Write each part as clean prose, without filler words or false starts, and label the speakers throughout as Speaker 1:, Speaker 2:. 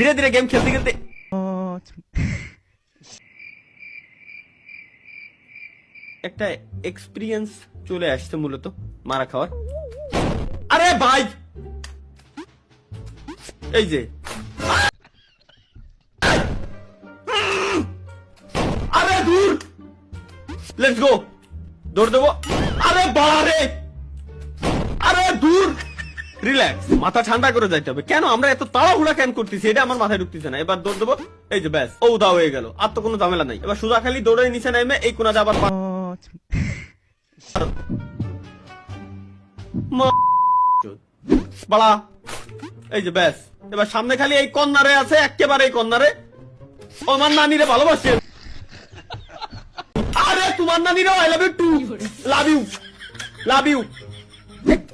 Speaker 1: ধীরে ধীরে গেম খেলতে খেলতে একটা এক্সপিরিয়েন্স চলে আসছে মূলত মারা খাওয়ার। আরে ভাই এই যে আরে দূর, লেটস গো, দৌড় দেবো। আরে বারে, আরে দূর, রিল্যাক্স, মাথা ঠান্ডা করে যাইতে হবে। কেন আমরা এত তাড়াহুড়া কেন করতেছি এটা আমার মাথায় ঢুকতেছে না। এবার দৌড় দেবো, এই যে ব্যাস, ও উদা হয়ে গেল, আর তো কোনো ঝামেলা নাই। এবার সোজা খালি দৌড়ে নিচে নেমে এই কোনা যাবার বাড়া, এই যে ব্যাস। এবার সামনে খালি এই কর্নারে আছে, একেবারে এই কর্নারে। আমার নানিরে ভালোবাসে। আরে তোমার নানিরাও I love you too, love you, love you.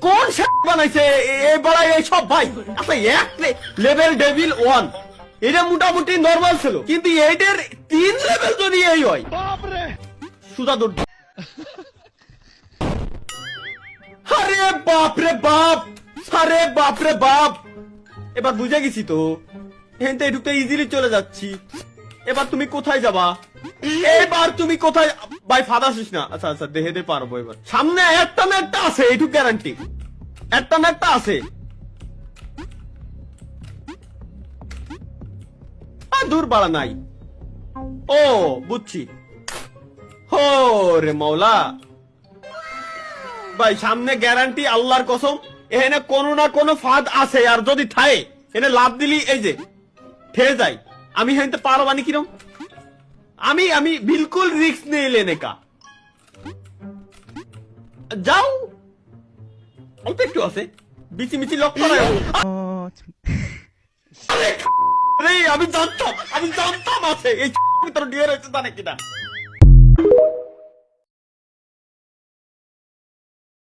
Speaker 1: কোন বানাইছে এবার এই সব ভাই? আচ্ছা এক লেভেল ডেভিল 1 এটা মোটামুটি নরমাল ছিল, কিন্তু এইটার 3 লেভেল যদি এই হয় সুদা দৌড়। আরে বাপ রে বাপ, আরে বাপ রে বাপ। এবার বুঝে গেছি তো, এখান থেকে ঢুকতে ইজিলি চলে যাচ্ছি। এবার তুমি কোথায় যাবা? এবার তুমি কোথায়? ভাই ফাদা আসিস না। আচ্ছা আচ্ছা, দেখে পারবো। এবার সামনে একটা না একটা আছে, এইটুকু গ্যারান্টি, একটা না একটা আছে। দূর বাড়া নাই। ও বুঝছি, হো রে মৌলা। ভাই সামনে গ্যারান্টি আল্লাহর কসম, এখানে কোনো না কোনো ফাঁদ আছে। আর যদি থাকে এনে লাভ দিলি এই যে ঠেয়ে যায়। আমি হেনতে পারবানি কিরম? আমি বিলকুল রিস্ক নেই লেনে কা। যাও, অল্প একটু আছে, বিচি মিচি লক্ষ্য নাই। আমি জানতাম আছে এই ভিতরে দিয়ে রয়েছে, জানে কিনা।